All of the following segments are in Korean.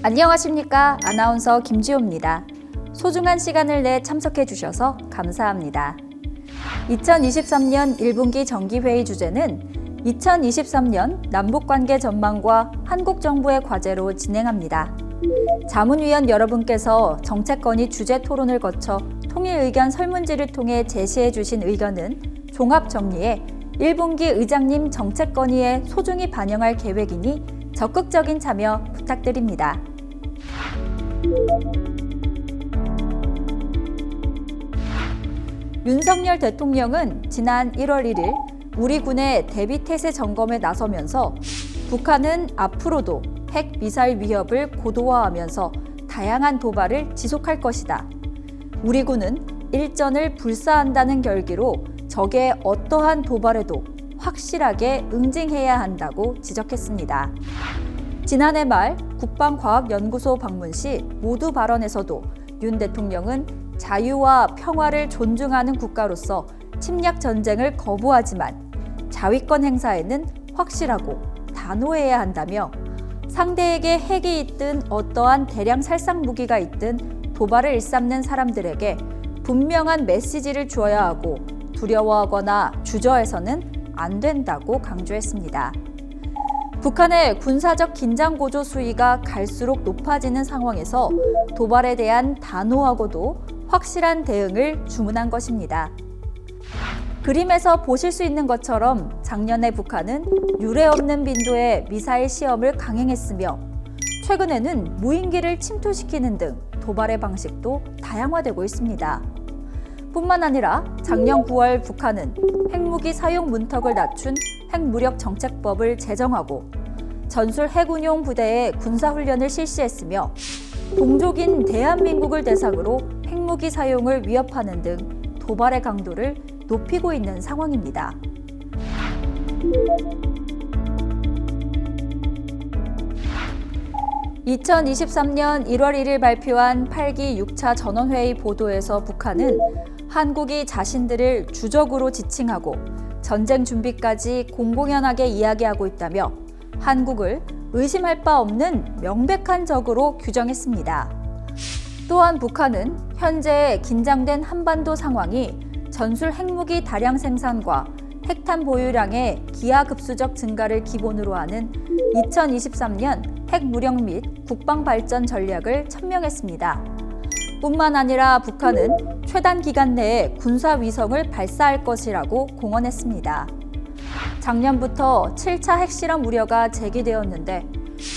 안녕하십니까. 아나운서 김지호입니다. 소중한 시간을 내 참석해 주셔서 감사합니다. 2023년 1분기 정기회의 주제는 2023년 남북관계 전망과 한국 정부의 과제로 진행합니다. 자문위원 여러분께서 정책건의 주제 토론을 거쳐 통일 의견 설문지를 통해 제시해 주신 의견은 종합 정리해 1분기 의장님 정책건의에 소중히 반영할 계획이니 적극적인 참여 부탁드립니다. 윤석열 대통령은 지난 1월 1일 우리 군의 대비태세 점검에 나서면서 북한은 앞으로도 핵 미사일 위협을 고도화하면서 다양한 도발을 지속할 것이다. 우리 군은 일전을 불사한다는 결기로 적의 어떠한 도발에도 확실하게 응징해야 한다고 지적했습니다. 지난해 말 국방과학연구소 방문 시 모두 발언에서도 윤 대통령은 자유와 평화를 존중하는 국가로서 침략 전쟁을 거부하지만 자위권 행사에는 확실하고 단호해야 한다며 상대에게 핵이 있든 어떠한 대량 살상 무기가 있든 도발을 일삼는 사람들에게 분명한 메시지를 주어야 하고 두려워하거나 주저해서는 안 된다고 강조했습니다. 북한의 군사적 긴장 고조 수위가 갈수록 높아지는 상황에서 도발에 대한 단호하고도 확실한 대응을 주문한 것입니다. 그림에서 보실 수 있는 것처럼 작년에 북한은 유례 없는 빈도의 미사일 시험을 강행했으며 최근에는 무인기를 침투시키는 등 도발의 방식도 다양화되고 있습니다. 뿐만 아니라 작년 9월 북한은 핵무기 사용 문턱을 낮춘 핵무력정책법을 제정하고 전술 핵운용 부대의 군사훈련을 실시했으며 동족인 대한민국을 대상으로 핵무기 사용을 위협하는 등 도발의 강도를 높이고 있는 상황입니다. (2023년 1월 1일) 발표한 8기 6차 전원회의 보도에서 북한은 한국이 자신들을 주적으로 지칭하고 전쟁 준비까지 공공연하게 이야기하고 있다며 한국을 의심할 바 없는 명백한 적으로 규정했습니다. 또한 북한은 현재 긴장된 한반도 상황이 전술 핵무기 다량 생산과 핵탄 보유량의 기하급수적 증가를 기본으로 하는 2023년 핵무력 및 국방발전 전략을 천명했습니다. 뿐만 아니라 북한은 최단 기간 내에 군사위성을 발사할 것이라고 공언했습니다. 작년부터 7차 핵실험 우려가 제기되었는데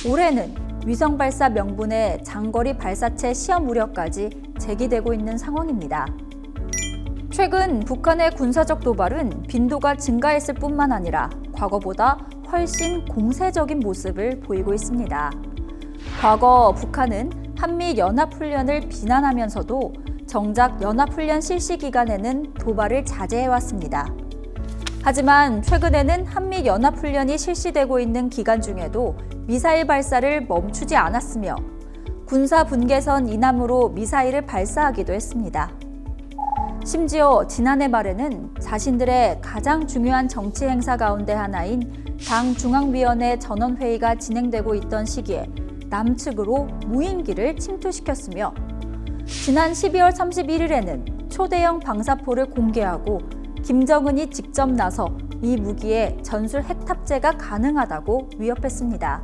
올해는 위성 발사 명분의 장거리 발사체 시험 우려까지 제기되고 있는 상황입니다. 최근 북한의 군사적 도발은 빈도가 증가했을 뿐만 아니라 과거보다 훨씬 공세적인 모습을 보이고 있습니다. 과거 북한은 한미 연합훈련을 비난하면서도 정작 연합훈련 실시 기간에는 도발을 자제해왔습니다. 하지만 최근에는 한미 연합훈련이 실시되고 있는 기간 중에도 미사일 발사를 멈추지 않았으며 군사 분계선 이남으로 미사일을 발사하기도 했습니다. 심지어 지난해 말에는 자신들의 가장 중요한 정치 행사 가운데 하나인 당 중앙위원회 전원회의가 진행되고 있던 시기에 남측으로 무인기를 침투시켰으며 지난 12월 31일에는 초대형 방사포를 공개하고 김정은이 직접 나서 이 무기에 전술 핵 탑재가 가능하다고 위협했습니다.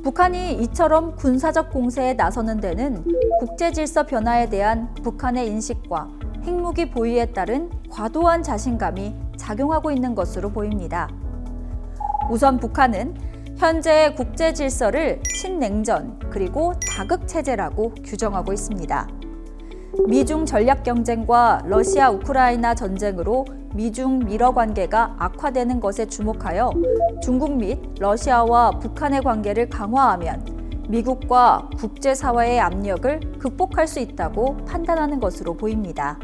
북한이 이처럼 군사적 공세에 나서는 데는 국제 질서 변화에 대한 북한의 인식과 핵무기 보유에 따른 과도한 자신감이 작용하고 있는 것으로 보입니다. 우선 북한은 현재의 국제 질서를 친냉전 그리고 다극체제라고 규정하고 있습니다. 미중 전략 경쟁과 러시아 우크라이나 전쟁으로 미중 미러 관계가 악화되는 것에 주목하여 중국 및 러시아와 북한의 관계를 강화하면 미국과 국제사회의 압력을 극복할 수 있다고 판단하는 것으로 보입니다.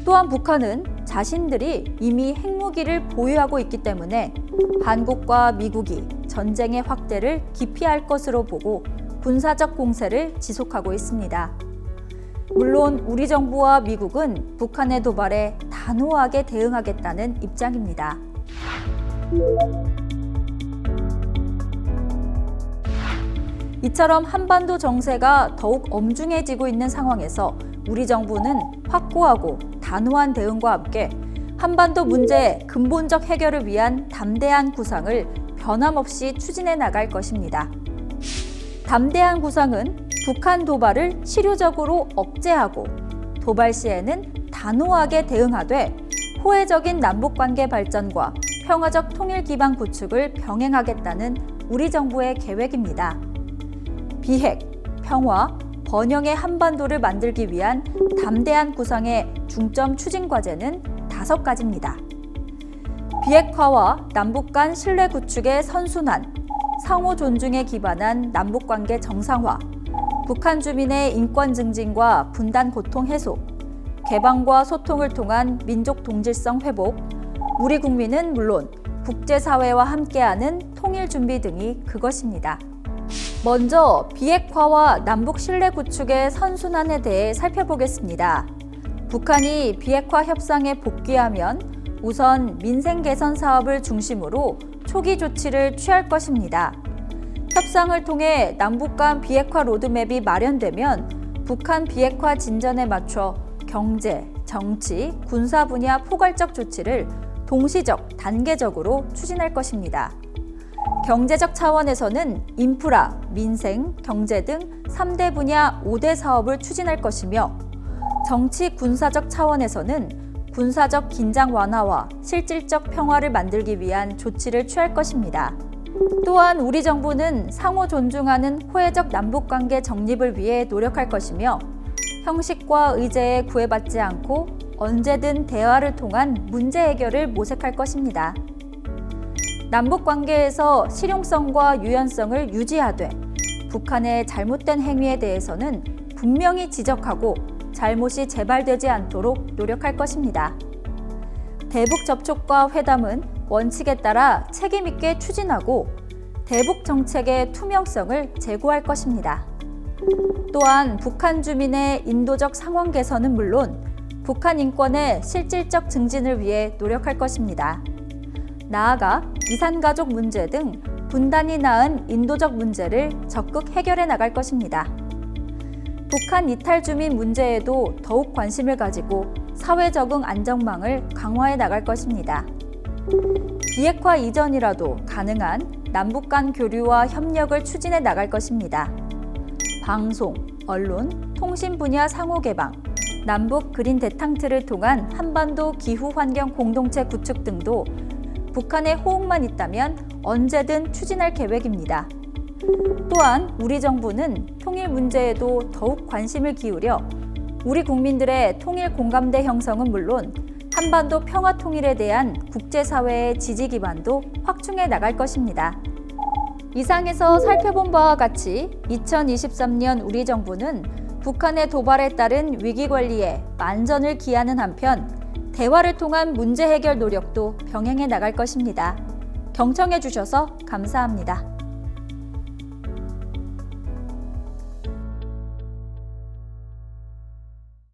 또한 북한은 자신들이 이미 핵무기를 보유하고 있기 때문에 한국과 미국이 전쟁의 확대를 기피할 것으로 보고 군사적 공세를 지속하고 있습니다. 물론 우리 정부와 미국은 북한의 도발에 단호하게 대응하겠다는 입장입니다. 이처럼 한반도 정세가 더욱 엄중해지고 있는 상황에서 우리 정부는 확고하고 단호한 대응과 함께 한반도 문제의 근본적 해결을 위한 담대한 구상을 변함없이 추진해 나갈 것입니다. 담대한 구상은 북한 도발을 실효적으로 억제하고 도발 시에는 단호하게 대응하되 호혜적인 남북관계 발전과 평화적 통일 기반 구축을 병행하겠다는 우리 정부의 계획입니다. 비핵, 평화, 번영의 한반도를 만들기 위한 담대한 구상의 중점 추진 과제는 5가지입니다. 비핵화와 남북 간 신뢰 구축의 선순환, 상호 존중에 기반한 남북관계 정상화, 북한 주민의 인권 증진과 분단 고통 해소, 개방과 소통을 통한 민족 동질성 회복, 우리 국민은 물론 국제사회와 함께하는 통일 준비 등이 그것입니다. 먼저 비핵화와 남북 신뢰 구축의 선순환에 대해 살펴보겠습니다. 북한이 비핵화 협상에 복귀하면 우선 민생 개선 사업을 중심으로 초기 조치를 취할 것입니다. 협상을 통해 남북 간 비핵화 로드맵이 마련되면 북한 비핵화 진전에 맞춰 경제, 정치, 군사 분야 포괄적 조치를 동시적, 단계적으로 추진할 것입니다. 경제적 차원에서는 인프라, 민생, 경제 등 3대 분야 5대 사업을 추진할 것이며 정치 군사적 차원에서는 군사적 긴장 완화와 실질적 평화를 만들기 위한 조치를 취할 것입니다. 또한 우리 정부는 상호 존중하는 호혜적 남북관계 정립을 위해 노력할 것이며 형식과 의제에 구애받지 않고 언제든 대화를 통한 문제 해결을 모색할 것입니다. 남북관계에서 실용성과 유연성을 유지하되 북한의 잘못된 행위에 대해서는 분명히 지적하고 잘못이 재발되지 않도록 노력할 것입니다. 대북 접촉과 회담은 원칙에 따라 책임 있게 추진하고 대북 정책의 투명성을 제고할 것입니다. 또한 북한 주민의 인도적 상황 개선은 물론 북한 인권의 실질적 증진을 위해 노력할 것입니다. 나아가 이산가족 문제 등 분단이 낳은 인도적 문제를 적극 해결해 나갈 것입니다. 북한 이탈 주민 문제에도 더욱 관심을 가지고 사회 적응 안정망을 강화해 나갈 것입니다. 비핵화 이전이라도 가능한 남북 간 교류와 협력을 추진해 나갈 것입니다. 방송, 언론, 통신 분야 상호 개방, 남북 그린 대탕트를 통한 한반도 기후 환경 공동체 구축 등도 북한의 호응만 있다면 언제든 추진할 계획입니다. 또한 우리 정부는 통일 문제에도 더욱 관심을 기울여 우리 국민들의 통일 공감대 형성은 물론 한반도 평화 통일에 대한 국제사회의 지지 기반도 확충해 나갈 것입니다. 이상에서 살펴본 바와 같이 2023년 우리 정부는 북한의 도발에 따른 위기 관리에 만전을 기하는 한편 대화를 통한 문제 해결 노력도 병행해 나갈 것입니다. 경청해 주셔서 감사합니다.